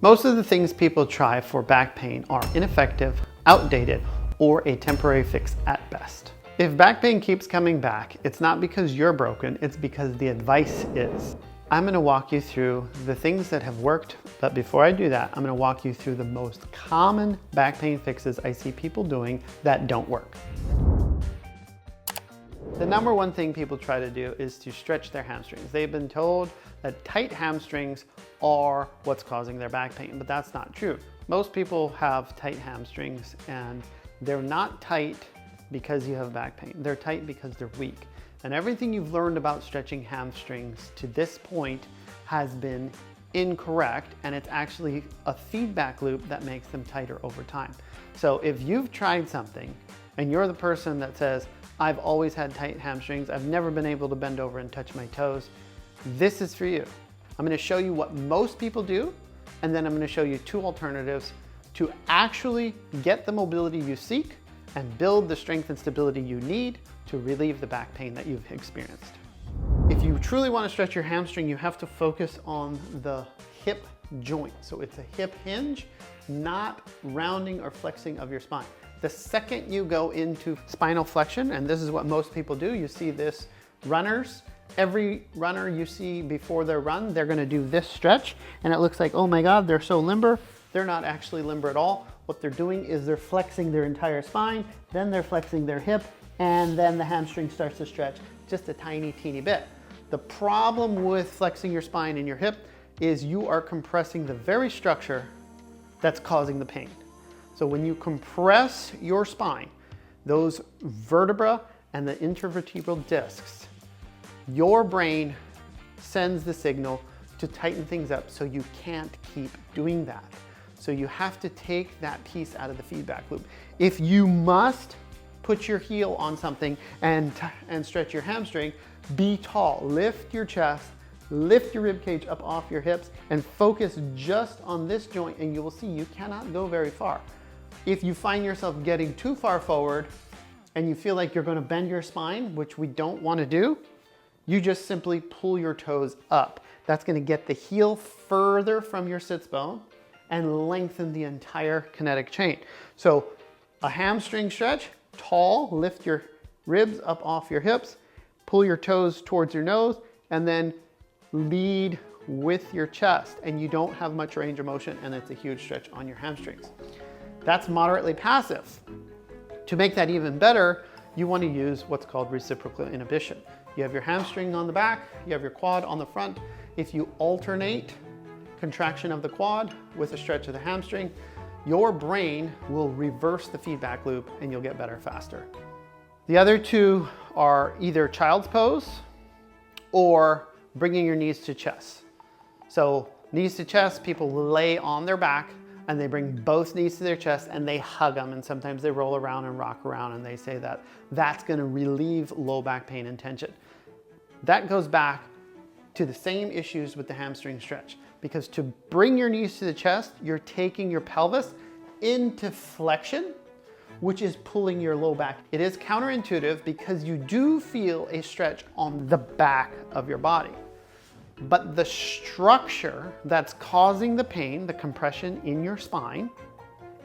Most of the things people try for back pain are ineffective, outdated, or a temporary fix at best. If back pain keeps coming back, it's not because you're broken, it's because the advice is. I'm gonna walk you through the things that have worked, but before I do that, I'm gonna walk you through the most common back pain fixes I see people doing that don't work. The number one thing people try to do is to stretch their hamstrings. They've been told that tight hamstrings are what's causing their back pain, but that's not true. Most people have tight hamstrings and they're not tight because you have back pain. They're tight because they're weak. And everything you've learned about stretching hamstrings to this point has been incorrect, and it's actually a feedback loop that makes them tighter over time. So if you've tried something and you're the person that says, I've always had tight hamstrings, I've never been able to bend over and touch my toes, this is for you. I'm gonna show you what most people do, and then I'm gonna show you two alternatives to actually get the mobility you seek and build the strength and stability you need to relieve the back pain that you've experienced. If you truly want to stretch your hamstring, you have to focus on the hip joint. So it's a hip hinge, not rounding or flexing of your spine. The second you go into spinal flexion, and this is what most people do, you see this runners, every runner you see before their run, they're gonna do this stretch, and it looks like, oh my God, they're so limber. They're not actually limber at all. What they're doing is they're flexing their entire spine, then they're flexing their hip, and then the hamstring starts to stretch just a tiny, teeny bit. The problem with flexing your spine and your hip is you are compressing the very structure that's causing the pain. So when you compress your spine, those vertebra and the intervertebral discs, your brain sends the signal to tighten things up so you can't keep doing that. So you have to take that piece out of the feedback loop. If you must put your heel on something and stretch your hamstring, be tall, lift your chest, lift your rib cage up off your hips, and focus just on this joint, and you will see you cannot go very far. If you find yourself getting too far forward and you feel like you're gonna bend your spine, which we don't wanna do, you just simply pull your toes up. That's gonna get the heel further from your sits bone and lengthen the entire kinetic chain. So a hamstring stretch, tall, lift your ribs up off your hips, pull your toes towards your nose, and then lead with your chest. And you don't have much range of motion, and it's a huge stretch on your hamstrings. That's moderately passive. To make that even better, you want to use what's called reciprocal inhibition. You have your hamstring on the back, you have your quad on the front. If you alternate contraction of the quad with a stretch of the hamstring, your brain will reverse the feedback loop and you'll get better faster. The other two are either child's pose or bringing your knees to chest. So knees to chest, people lay on their back and they bring both knees to their chest and they hug them, and sometimes they roll around and rock around, and they say that that's gonna relieve low back pain and tension. That goes back to the same issues with the hamstring stretch, because to bring your knees to the chest, you're taking your pelvis into flexion, which is pulling your low back. It is counterintuitive because you do feel a stretch on the back of your body, but the structure that's causing the pain, the compression in your spine,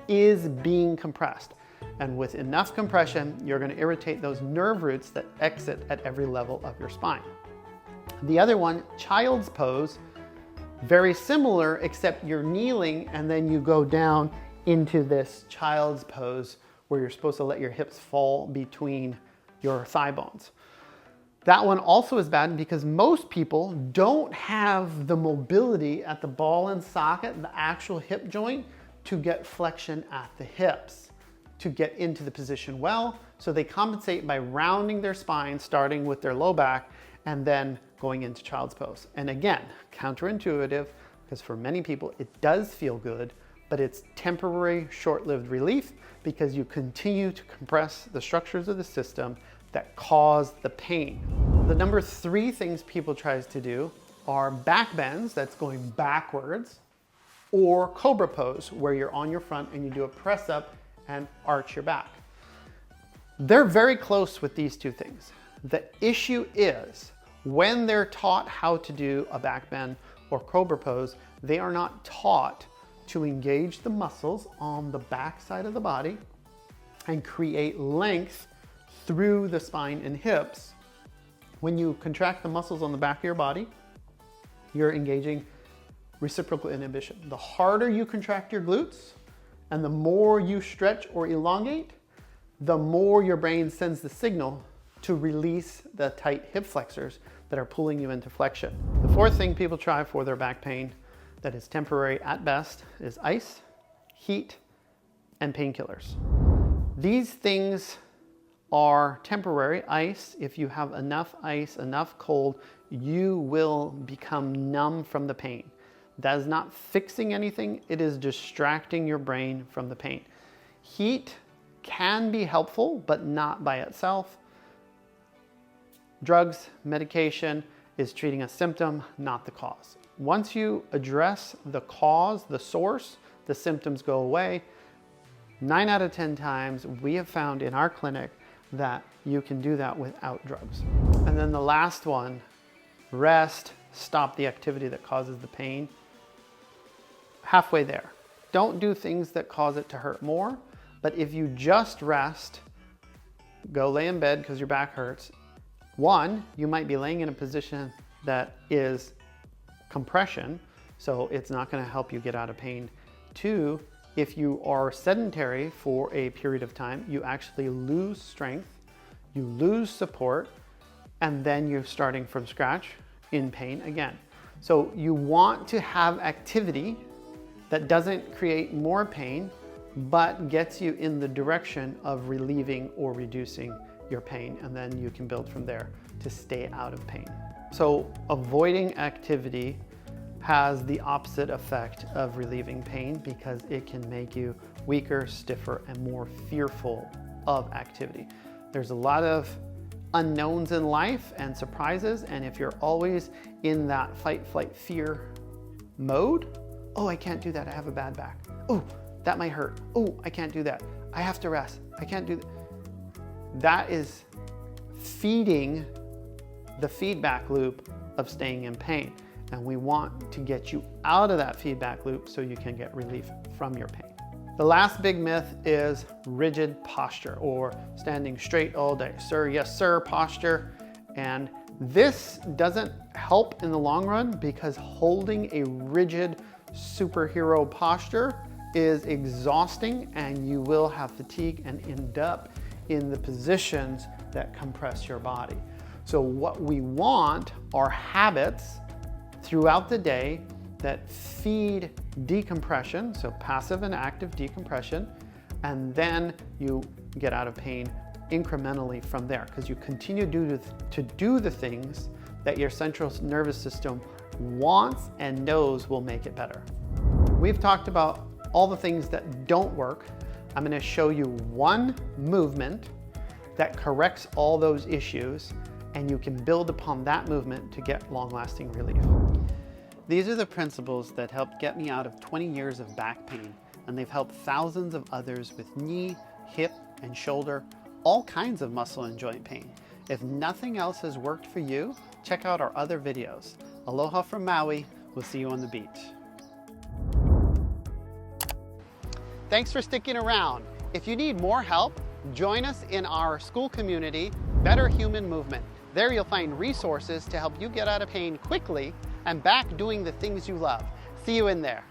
is being compressed. And with enough compression, you're gonna irritate those nerve roots that exit at every level of your spine. The other one, child's pose, very similar, except you're kneeling and then you go down into this child's pose where you're supposed to let your hips fall between your thigh bones. That one also is bad because most people don't have the mobility at the ball and socket, the actual hip joint, to get flexion at the hips, to get into the position well. So they compensate by rounding their spine, starting with their low back, and then going into child's pose. And again, counterintuitive, because for many people it does feel good, but it's temporary, short-lived relief because you continue to compress the structures of the system that cause the pain. The number 3 things people tries to do are back bends, that's going backwards, or cobra pose, where you're on your front and you do a press up and arch your back. They're very close with these two things. The issue is when they're taught how to do a back bend or cobra pose, they are not taught to engage the muscles on the back side of the body and create length through the spine and hips. When you contract the muscles on the back of your body, you're engaging reciprocal inhibition. The harder you contract your glutes and the more you stretch or elongate, the more your brain sends the signal to release the tight hip flexors that are pulling you into flexion. The fourth thing people try for their back pain that is temporary at best is ice, heat, and painkillers. These things are temporary. Ice, if you have enough ice, enough cold, you will become numb from the pain. That is not fixing anything, it is distracting your brain from the pain. Heat can be helpful, but not by itself. Drugs, medication is treating a symptom, not the cause. Once you address the cause, the source, the symptoms go away. 9 out of 10 times we have found in our clinic that you can do that without drugs. And then the last one, rest, stop the activity that causes the pain. Halfway there. Don't do things that cause it to hurt more, but if you just rest, go lay in bed because your back hurts. One, you might be laying in a position that is compression, so it's not going to help you get out of pain. Two, if you are sedentary for a period of time, you actually lose strength, you lose support, and then you're starting from scratch in pain again. So you want to have activity that doesn't create more pain, but gets you in the direction of relieving or reducing your pain, and then you can build from there to stay out of pain. So avoiding activity has the opposite effect of relieving pain because it can make you weaker, stiffer, and more fearful of activity. There's a lot of unknowns in life and surprises, and if you're always in that fight, flight, fear mode, oh, I can't do that, I have a bad back. Oh, that might hurt. Oh, I can't do that. I have to rest. I can't do that. That is feeding the feedback loop of staying in pain. And we want to get you out of that feedback loop so you can get relief from your pain. The last big myth is rigid posture or standing straight all day. Sir, yes, sir, posture. And this doesn't help in the long run because holding a rigid superhero posture is exhausting and you will have fatigue and end up in the positions that compress your body. So what we want are habits throughout the day that feed decompression, so passive and active decompression, and then you get out of pain incrementally from there because you continue to do the things that your central nervous system wants and knows will make it better. We've talked about all the things that don't work. I'm going to show you one movement that corrects all those issues, and you can build upon that movement to get long-lasting relief. These are the principles that helped get me out of 20 years of back pain, and they've helped thousands of others with knee, hip, and shoulder, all kinds of muscle and joint pain. If nothing else has worked for you, check out our other videos. Aloha from Maui. We'll see you on the beach. Thanks for sticking around. If you need more help, join us in our school community, Better Human Movement. There you'll find resources to help you get out of pain quickly and back doing the things you love. See you in there.